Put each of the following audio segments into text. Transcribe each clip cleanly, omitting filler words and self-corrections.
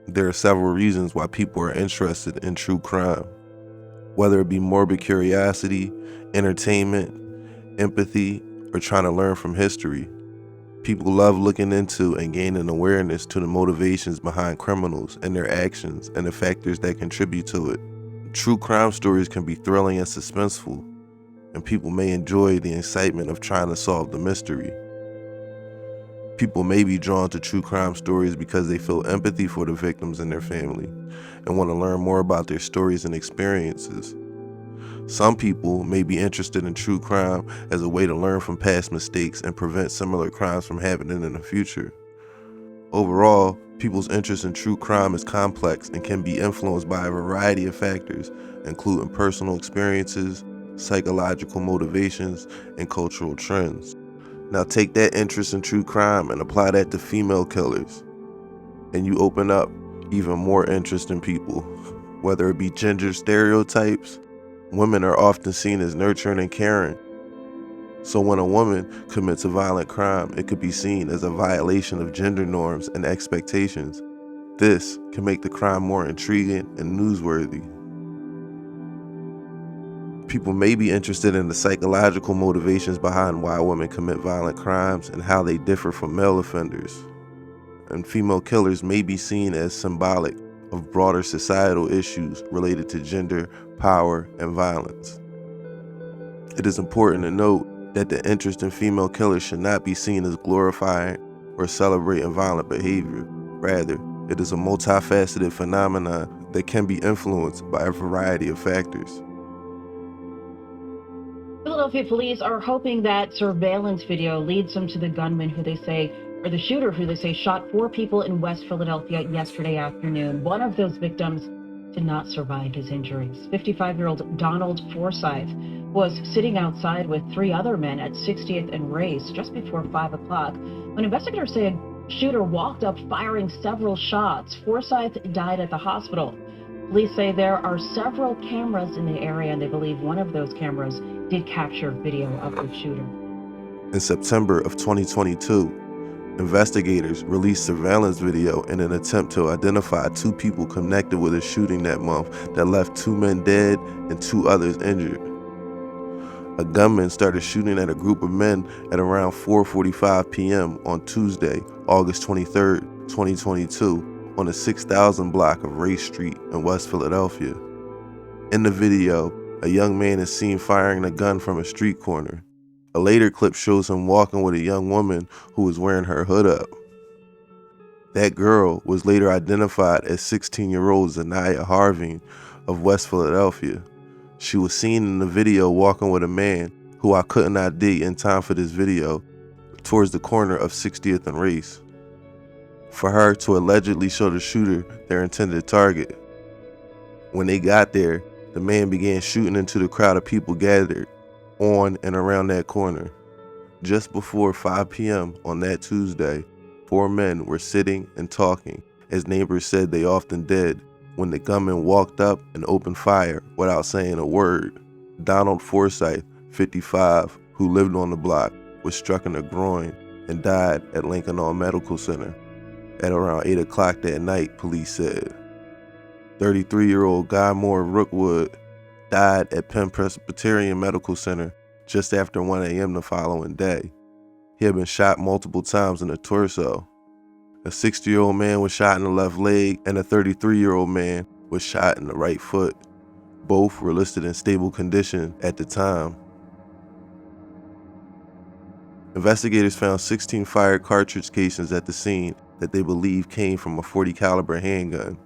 There are several reasons why people are interested in true crime, whether it be morbid curiosity, entertainment, empathy, or trying to learn from history. People love looking into and gaining awareness to the motivations behind criminals and their actions and the factors that contribute to it. True crime stories can be thrilling and suspenseful, and people may enjoy the excitement of trying to solve the mystery. People may be drawn to true crime stories because they feel empathy for the victims and their family and want to learn more about their stories and experiences. Some people may be interested in true crime as a way to learn from past mistakes and prevent similar crimes from happening in the future. Overall, people's interest in true crime is complex and can be influenced by a variety of factors, including personal experiences, psychological motivations, and cultural trends. Now take that interest in true crime and apply that to female killers, and you open up even more interest in people. Whether it be gender stereotypes, women are often seen as nurturing and caring. So when a woman commits a violent crime, it could be seen as a violation of gender norms and expectations. This can make the crime more intriguing and newsworthy. People may be interested in the psychological motivations behind why women commit violent crimes and how they differ from male offenders. And female killers may be seen as symbolic of broader societal issues related to gender, power, and violence. It is important to note that the interest in female killers should not be seen as glorifying or celebrating violent behavior. Rather, it is a multifaceted phenomenon that can be influenced by a variety of factors. Philadelphia police are hoping that surveillance video leads them to the gunman who they say, or the shooter who they say shot 4 people in West Philadelphia yesterday afternoon. One of those victims did not survive his injuries. 55-year-old Donald Forsyth was sitting outside with 3 other men at 60th and Race just before 5 o'clock when investigators say a shooter walked up firing several shots. Forsyth died at the hospital. Police say there are several cameras in the area, and they believe one of those cameras did capture video of the shooter. In September of 2022, investigators released surveillance video in an attempt to identify 2 people connected with a shooting that month that left 2 men dead and 2 others injured. A gunman started shooting at a group of men at around 4:45 p.m. on Tuesday, August 23, 2022, on the 6000 block of Race Street in West Philadelphia. In the video, a young man is seen firing a gun from a street corner. A later clip shows him walking with a young woman who was wearing her hood up. That girl was later identified as 16-year-old Inayiah of West Philadelphia. She was seen in the video walking with a man who I couldn't ID in time for this video towards the corner of 60th and Race, for her to allegedly show the shooter their intended target. When they got there, the man began shooting into the crowd of people gathered on and around that corner. Just before 5 p.m. on that Tuesday, 4 men were sitting and talking, as neighbors said they often did, when the gunman walked up and opened fire without saying a word. Donald Forsyth, 55, who lived on the block, was struck in the groin and died at Lincoln Medical Center at around 8 o'clock that night, police said. 33-year-old Guy Moore Rookwood died at Penn Presbyterian Medical Center just after 1 a.m. the following day. He had been shot multiple times in the torso. A 60-year-old man was shot in the left leg, and a 33-year-old man was shot in the right foot. Both were listed in stable condition at the time. Investigators found 16 fired cartridge casings at the scene that they believe came from a .40 caliber handgun.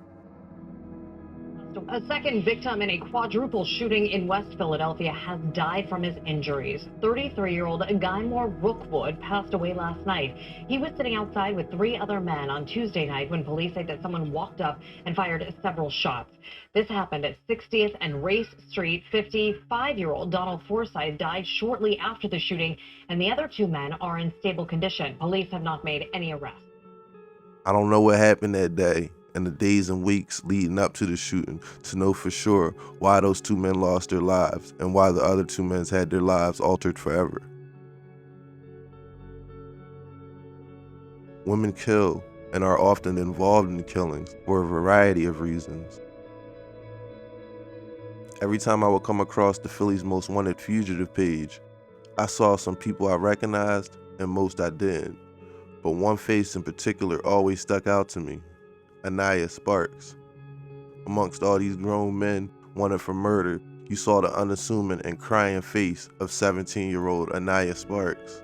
A second victim in a quadruple shooting in West Philadelphia has died from his injuries. 33-year-old Guy Moore Rookwood passed away last night. He was sitting outside with 3 other men on Tuesday night when police say that someone walked up and fired several shots. This happened at 60th and Race Street. 55-year-old Donald Forsyth died shortly after the shooting, and the other 2 men are in stable condition. Police have not made any arrests. I don't know what happened that day and the days and weeks leading up to the shooting to know for sure why those 2 men lost their lives and why the other 2 men had their lives altered forever. Women kill and are often involved in killings for a variety of reasons. Every time I would come across the Philly's Most Wanted Fugitive page, I saw some people I recognized and most I didn't, but one face in particular always stuck out to me: Inayiah Sparks. Amongst all these grown men wanted for murder, you saw the unassuming and crying face of 17-year-old Inayiah Sparks.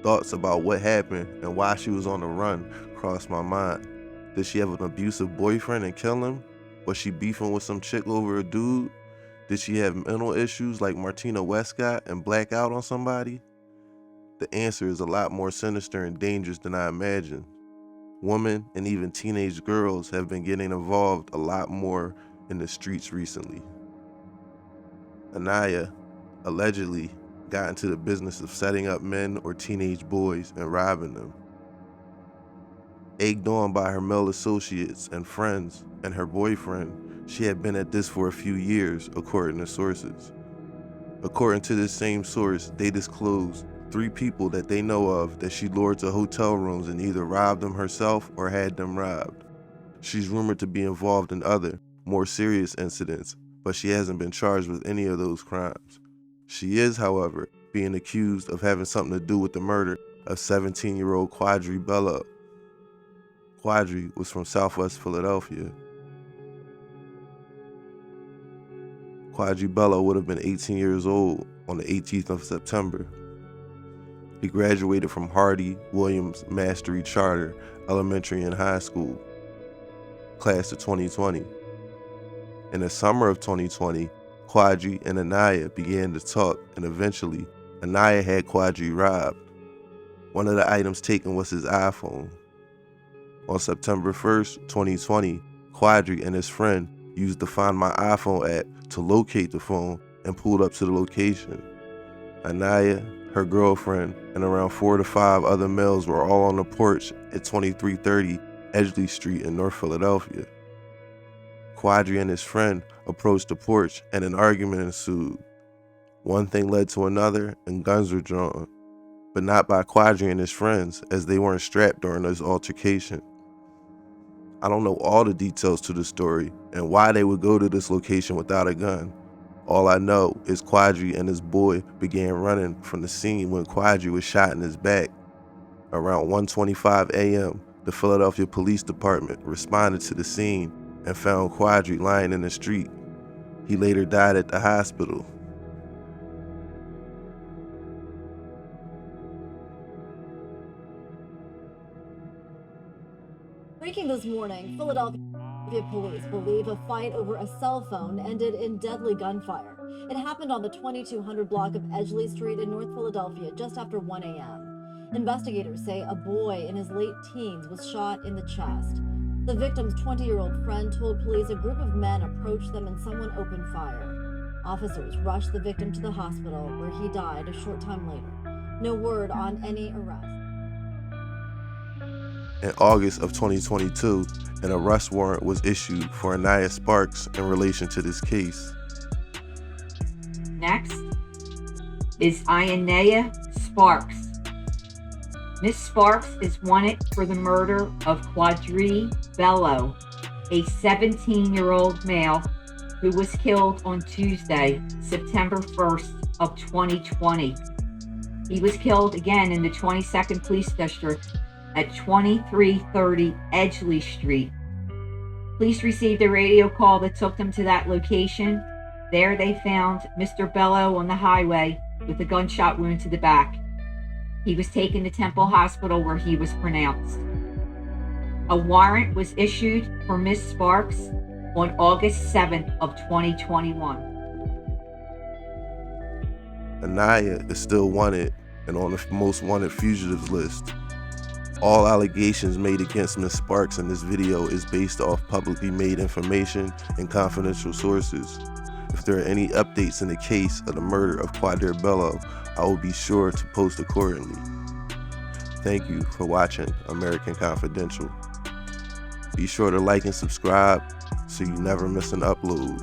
Thoughts about what happened and why she was on the run crossed my mind. Did she have an abusive boyfriend and kill him? Was she beefing with some chick over a dude? Did she have mental issues like Martina Westcott and black out on somebody? The answer is a lot more sinister and dangerous than I imagined. Women and even teenage girls have been getting involved a lot more in the streets recently. Inayiah allegedly got into the business of setting up men or teenage boys and robbing them. Egged on by her male associates and friends and her boyfriend, she had been at this for a few years, according to sources. According to this same source, they disclosed 3 people that they know of that she lured to hotel rooms and either robbed them herself or had them robbed. She's rumored to be involved in other, more serious incidents, but she hasn't been charged with any of those crimes. She is, however, being accused of having something to do with the murder of 17-year-old Quadri Bello. Quadri was from Southwest Philadelphia. Quadri Bello would have been 18 years old on the 18th of September. He graduated from Hardy Williams Mastery Charter Elementary and High School, class of 2020. In the summer of 2020, Quadri and Inayiah began to talk, and eventually, Inayiah had Quadri robbed. One of the items taken was his iPhone. On September 1st, 2020, Quadri and his friend used the Find My iPhone app to locate the phone and pulled up to the location. Inayiah, her girlfriend, and around 4 to 5 other males were all on the porch at 2330 Edgeley Street in North Philadelphia. Quadri and his friend approached the porch and an argument ensued. One thing led to another and guns were drawn, but not by Quadri and his friends, as they weren't strapped during this altercation. I don't know all the details to the story and why they would go to this location without a gun. All I know is Quadri and his boy began running from the scene when Quadri was shot in his back. Around 1:25 a.m., the Philadelphia Police Department responded to the scene and found Quadri lying in the street. He later died at the hospital. Breaking this morning, Philadelphia police believe a fight over a cell phone ended in deadly gunfire. It happened on the 2200 block of Edgeley Street in North Philadelphia just after 1 a.m. Investigators say a boy in his late teens was shot in the chest. The victim's 20-year-old friend told police a group of men approached them and someone opened fire. Officers rushed the victim to the hospital, where he died a short time later. No word on any arrest. In August of 2022, an arrest warrant was issued for Inayiah Sparks in relation to this case. Next is Inayiah Sparks. Miss Sparks is wanted for the murder of Quadri Bello, a 17-year-old male who was killed on Tuesday, September 1st of 2020. He was killed again in the 22nd Police District at 2330 Edgeley Street. Police received a radio call that took them to that location. There they found Mr. Bello on the highway with a gunshot wound to the back. He was taken to Temple Hospital, where he was pronounced. A warrant was issued for Miss Sparks on August 7th of 2021. Inayiah is still wanted and on the most wanted fugitives list. All allegations made against Ms. Sparks in this video is based off publicly made information and confidential sources. If there are any updates in the case of the murder of Quadri Bello, I will be sure to post accordingly. Thank you for watching American Confidential. Be sure to like and subscribe so you never miss an upload.